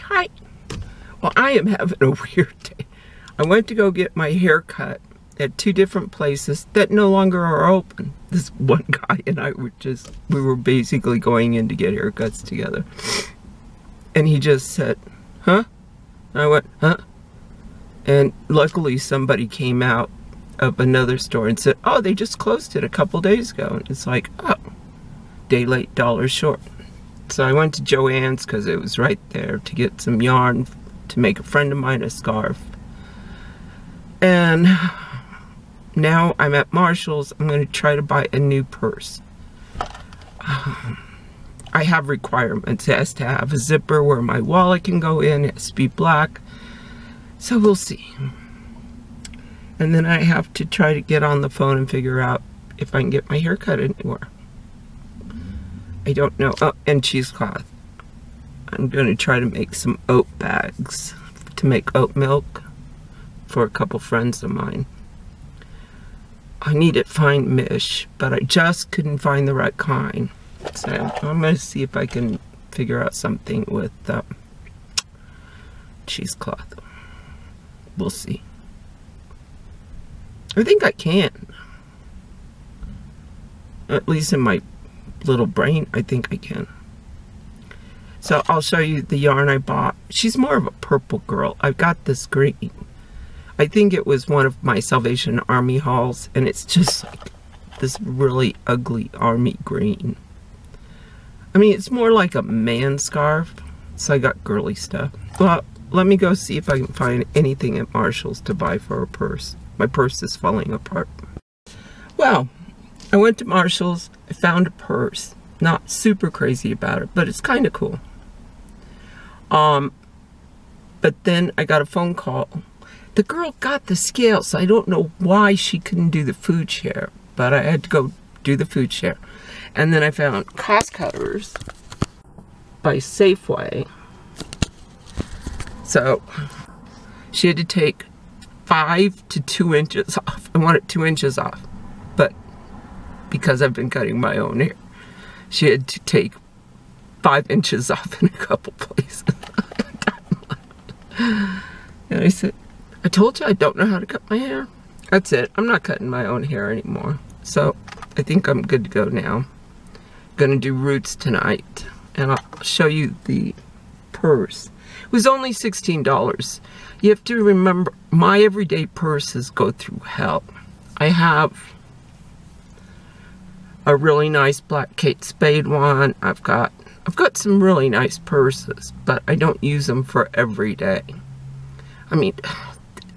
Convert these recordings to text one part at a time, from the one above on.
Hi. Well, I am having a weird day. I went to go get my hair cut at 2 different places that no longer are open. This one guy and I we were basically going in to get haircuts together. And he just said, huh? And I went, huh? And luckily somebody came out of another store and said, oh, they just closed it a couple days ago. And it's like, oh, day late, dollar short. So I went to Joann's because it was right there to get some yarn to make a friend of mine a scarf. And now I'm at Marshall's. I'm going to try to buy a new purse. I have requirements. It has to have a zipper where my wallet can go in. It has to be black. So we'll see. And then I have to try to get on the phone and figure out if I can get my hair cut anywhere. I don't know. Oh, and cheesecloth. I'm going to try to make some oat bags to make oat milk for a couple friends of mine. I need to find mesh, but I just couldn't find the right kind. So I'm going to see if I can figure out something with cheesecloth. We'll see. I think I can. At least in my little brain, I think I can. So I'll show you the yarn I bought. She's more of a purple girl. I've got this green. I think it was one of my Salvation Army hauls, and it's just like this really ugly army green. I mean, it's more like a man scarf, so I got girly stuff. Well, let me go see if I can find anything at Marshall's to buy for a purse. My purse is falling apart. Well, I went to Marshall's. I found a purse. Not super crazy about it, but it's kind of cool. But then I got a phone call. The girl got the scales. I don't know why she couldn't do the food share, but I had to go do the food share. And then I found cost cutters by Safeway. So she had to take 5 to 2 inches off. I wanted 2 inches off, but because I've been cutting my own hair, she had to take 5 inches off in a couple places. And I said, I told you I don't know how to cut my hair. That's it. I'm not cutting my own hair anymore. So I think I'm good to go now. Gonna do roots tonight, and I'll show you the purse. It was only $16. You have to remember, my everyday purses go through hell. I have a really nice black Kate Spade one. I've got some really nice purses, but I don't use them for every day. I mean,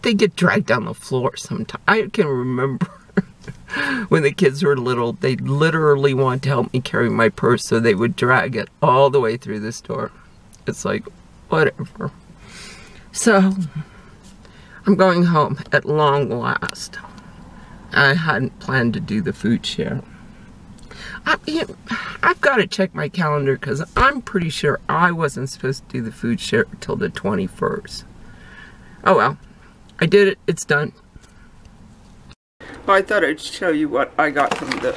they get dragged down the floor sometimes. I can remember when the kids were little, they literally wanted to help me carry my purse, so they would drag it all the way through the store. It's like, whatever. So, I'm going home at long last. I hadn't planned to do the food share. I've got to check my calendar because I'm pretty sure I wasn't supposed to do the food share until the 21st. Oh well, I did it. It's done. Well, I thought I'd show you what I got from the...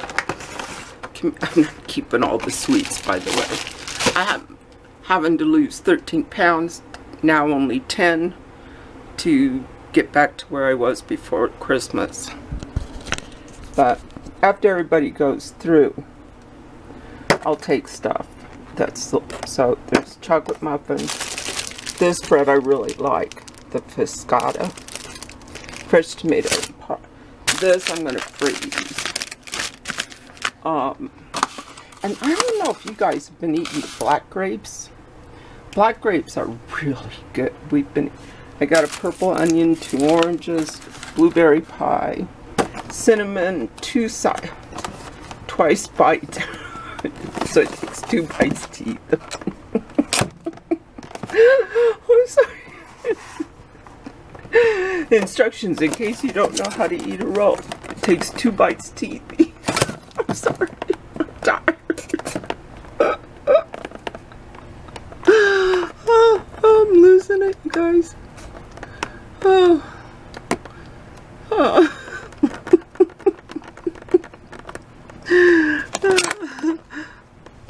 I'm not keeping all the sweets, by the way. I'm having to lose 13 pounds, now only 10, to get back to where I was before Christmas. But after everybody goes through, I'll take stuff. So there's chocolate muffins. This bread I really like, the Fiscata. Fresh tomato pie. This I'm gonna freeze. And I don't know if you guys have been eating the black grapes. Black grapes are really good. I got a purple onion, 2 oranges, blueberry pie, cinnamon, twice bite. So it takes 2 bites to eat them. I'm sorry. The instructions, in case you don't know how to eat a roll, it takes 2 bites to eat these. I'm sorry. I'm tired. Oh, I'm losing it, you guys. Oh.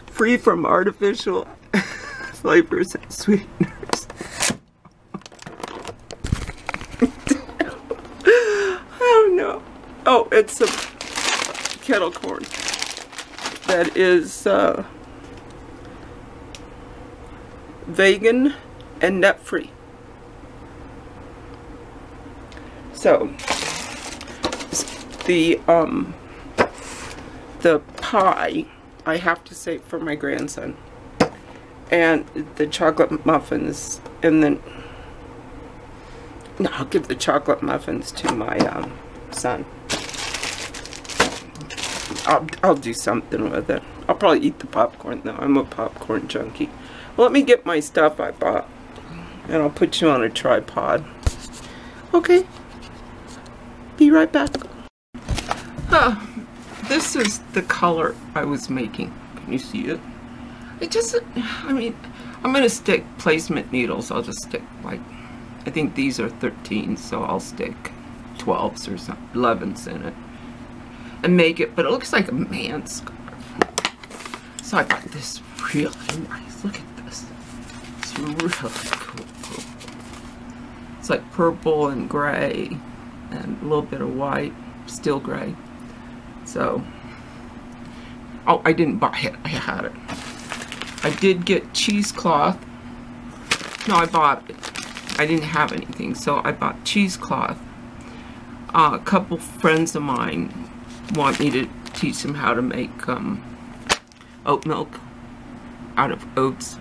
Free from artificial flavors and sweeteners. Oh, it's a kettle corn that is vegan and nut free. So the pie I have to save for my grandson, and the chocolate muffins, and then no, I'll give the chocolate muffins to my son. I'll do something with it. I'll probably eat the popcorn though. I'm a popcorn junkie. Well, let me get my stuff I bought, and I'll put you on a tripod. Okay. Be right back. This is the color I was making. Can you see it? It just, I mean, I'm going to stick placement needles. I'll just stick, like, I think these are 13, so I'll stick 12s or something, 11s in it. And make it, but it looks like a man's scarf. So I got this really nice. Look at this. It's really cool. It's like purple and gray and a little bit of white, still gray. So, oh, I didn't buy it. I had it. I did get cheesecloth. No, I bought it. I didn't have anything, so I bought cheesecloth. A couple friends of mine want me to teach them how to make oat milk out of oats.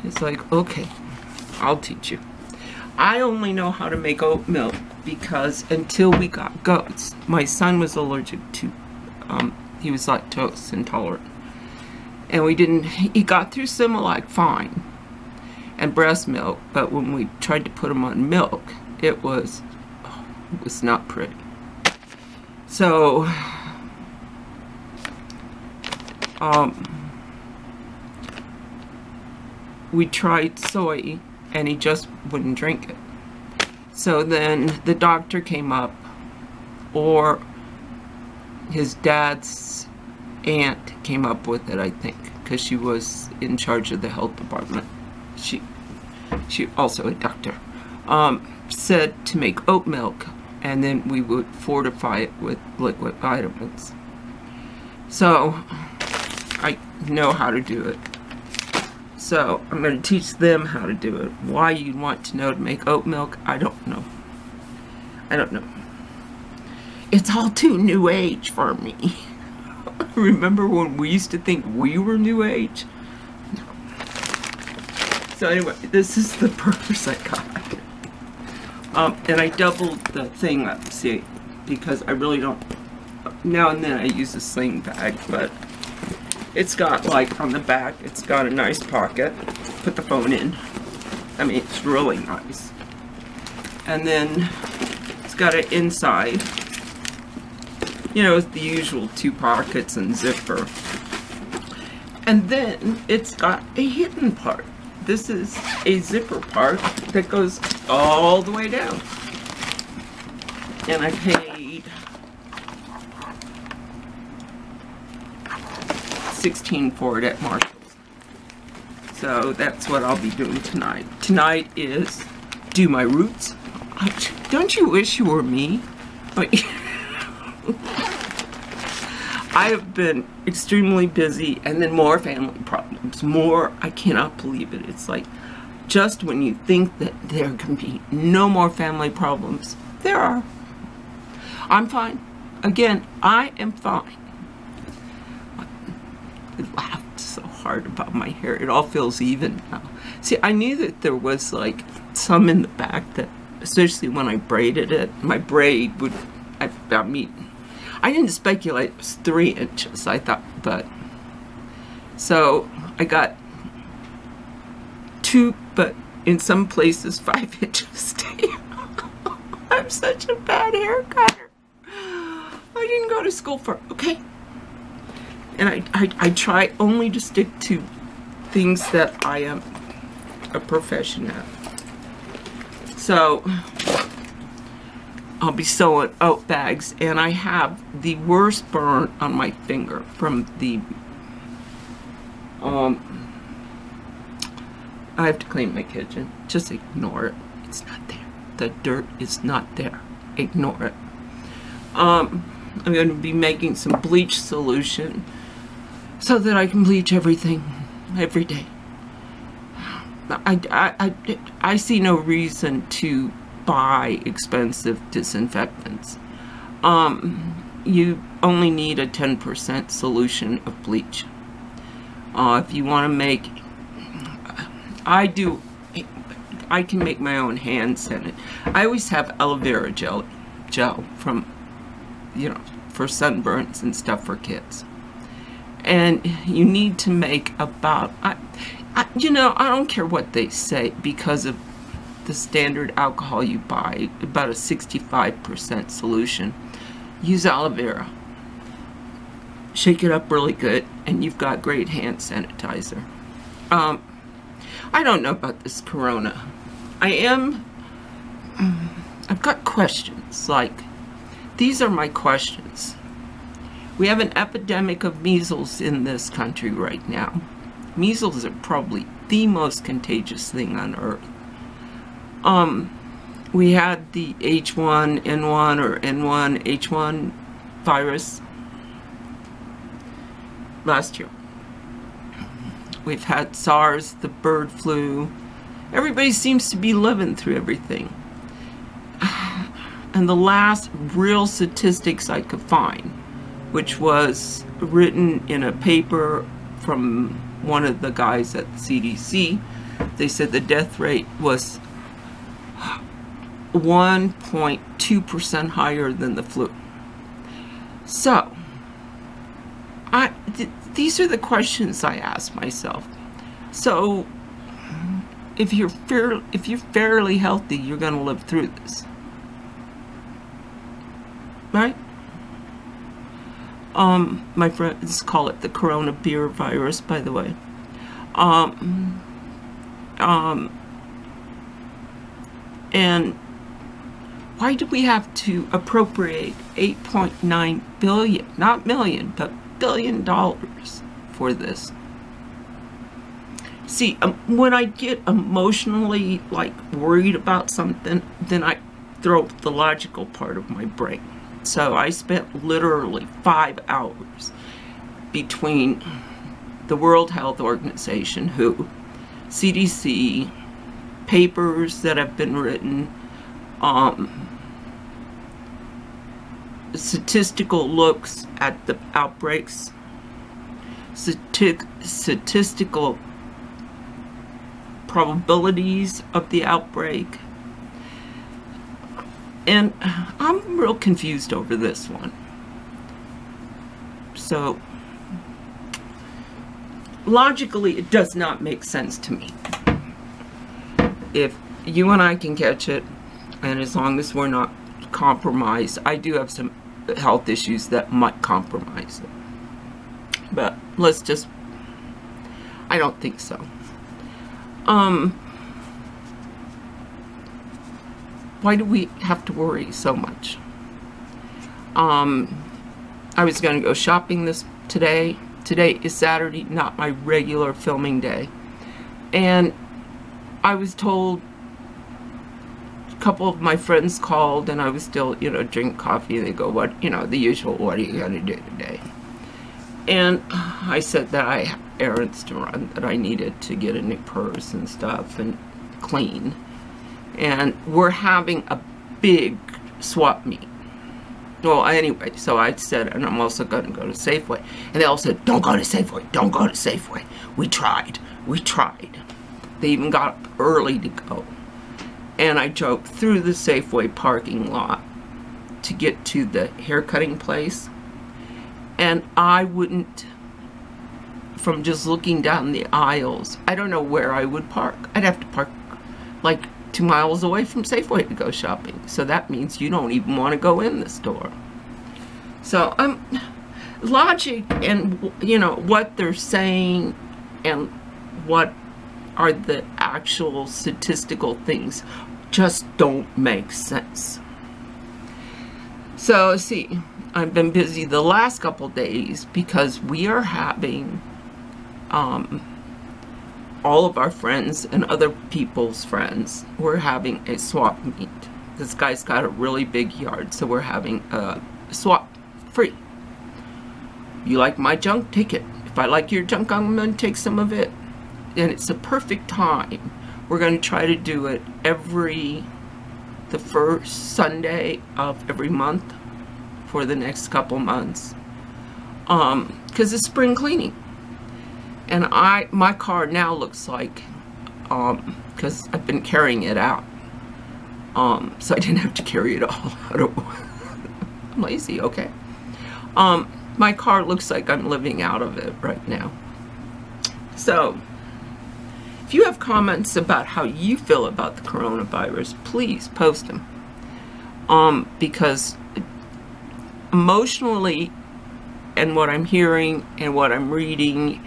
It's like, okay, I'll teach you. I only know how to make oat milk because until we got goats, my son was allergic to, he was lactose intolerant. And we didn't, he got through Similac fine and breast milk, but when we tried to put him on milk, it was not pretty. So, we tried soy and he just wouldn't drink it. So then the doctor came up, or his dad's aunt came up with it, I think, because she was in charge of the health department. She also a doctor, said to make oat milk and then we would fortify it with liquid vitamins. So I know how to do it. So I'm going to teach them how to do it. Why you'd want to know to make oat milk, I don't know. I don't know. It's all too new age for me. Remember when we used to think we were new age? No. So anyway, this is the purse I got. And I doubled the thing up, see, because I really don't, now and then I use a sling bag, but it's got, like, on the back, it's got a nice pocket. Put the phone in. I mean, it's really nice. And then it's got an inside. You know, it's the usual 2 pockets and zipper. And then it's got a hidden part. This is a zipper part that goes all the way down. And I paid $16 for it at Marshall's. So that's what I'll be doing tonight. Tonight is do my roots. Don't you wish you were me? I have been extremely busy, and then more family problems. More, I cannot believe it. It's like, just when you think that there can be no more family problems, there are. I'm fine. Again, I am fine. I laughed so hard about my hair. It all feels even now. See, I knew that there was like some in the back that, especially when I braided it, my braid would, I mean, I didn't speculate it was 3 inches, I thought, but, so I got 2, but in some places 5 inches. I'm such a bad hair cutter. I didn't go to school for, okay? And I try only to stick to things that I am a profession at. So I'll be sewing oat bags, and I have the worst burn on my finger from the I have to clean my kitchen. Just ignore it. It's not there. The dirt is not there. Ignore it. I'm going to be making some bleach solution so that I can bleach everything every day. I see no reason to buy expensive disinfectants. You only need a 10% solution of bleach. If you want to make, I can make my own hand sanitizer. I always have aloe vera gel from, you know, for sunburns and stuff for kids. And you need to make about, you know, I don't care what they say, because of the standard alcohol you buy, about a 65% solution. Use aloe vera. Shake it up really good, and you've got great hand sanitizer. I don't know about this corona. I've got questions, like, these are my questions. We have an epidemic of measles in this country right now. Measles are probably the most contagious thing on earth. We had the H1N1 or N1H1 virus last year. We've had SARS, the bird flu. Everybody seems to be living through everything. And the last real statistics I could find, which was written in a paper from one of the guys at the CDC, they said the death rate was 1.2% higher than the flu. So, these are the questions I ask myself. So, if you're fairly healthy, you're going to live through this, right? My friends call it the corona beer virus, by the way. And why do we have to appropriate $8.9 billion, not million, but $billion for this? See, when I get emotionally, like, worried about something, then I throw up the logical part of my brain. So I spent literally 5 hours between the World Health Organization, WHO, CDC, papers that have been written, statistical looks at the outbreaks, statistical probabilities of the outbreak. And I'm real confused over this one. So, logically, it does not make sense to me. If you and I can catch it, and as long as we're not compromised, I do have some health issues that might compromise it. But let's just, I don't think so. Why do we have to worry so much? I was going to go shopping today. Today is Saturday, not my regular filming day. And I was told, a couple of my friends called, and I was still, you know, drinking coffee, and they go, what, you know, the usual, what are you going to do today? And I said that I have errands to run, that I needed to get a new purse and stuff and clean. And we're having a big swap meet. Well, anyway, so I said, and I'm also going to go to Safeway. And they all said, don't go to Safeway, don't go to Safeway. We tried. They even got up early to go. And I drove through the Safeway parking lot to get to the haircutting place. And I wouldn't, from just looking down the aisles, I don't know where I would park. I'd have to park like 2 miles away from Safeway to go shopping. So that means you don't even want to go in the store. So logic and, you know, what they're saying and what are the actual statistical things just don't make sense. So see, I've been busy the last couple days because we are having all of our friends and other people's friends, we're having a swap meet. This guy's got a really big yard, so we're having a swap free. You like my junk? Take it. If I like your junk, I'm going to take some of it. And it's a perfect time. We're going to try to do it the first Sunday of every month for the next couple months. Because it's spring cleaning. And my car now looks like, because I've been carrying it out. So I didn't have to carry it all out. I'm lazy, okay. My car looks like I'm living out of it right now. So, if you have comments about how you feel about the coronavirus, please post them. Because emotionally, and what I'm hearing, and what I'm reading,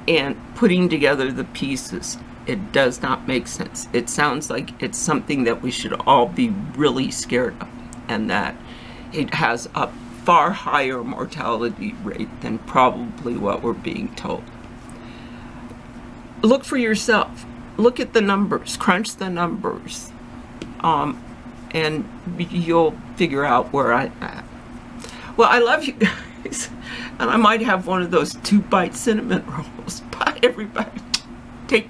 and putting together the pieces, it does not make sense. It sounds like it's something that we should all be really scared of, and that it has a far higher mortality rate than probably what we're being told. Look for yourself. Look at the numbers. Crunch the numbers. And you'll figure out where I'm at. Well, I love you guys. And I might have one of those 2-bite cinnamon rolls. Bye, everybody. Take care.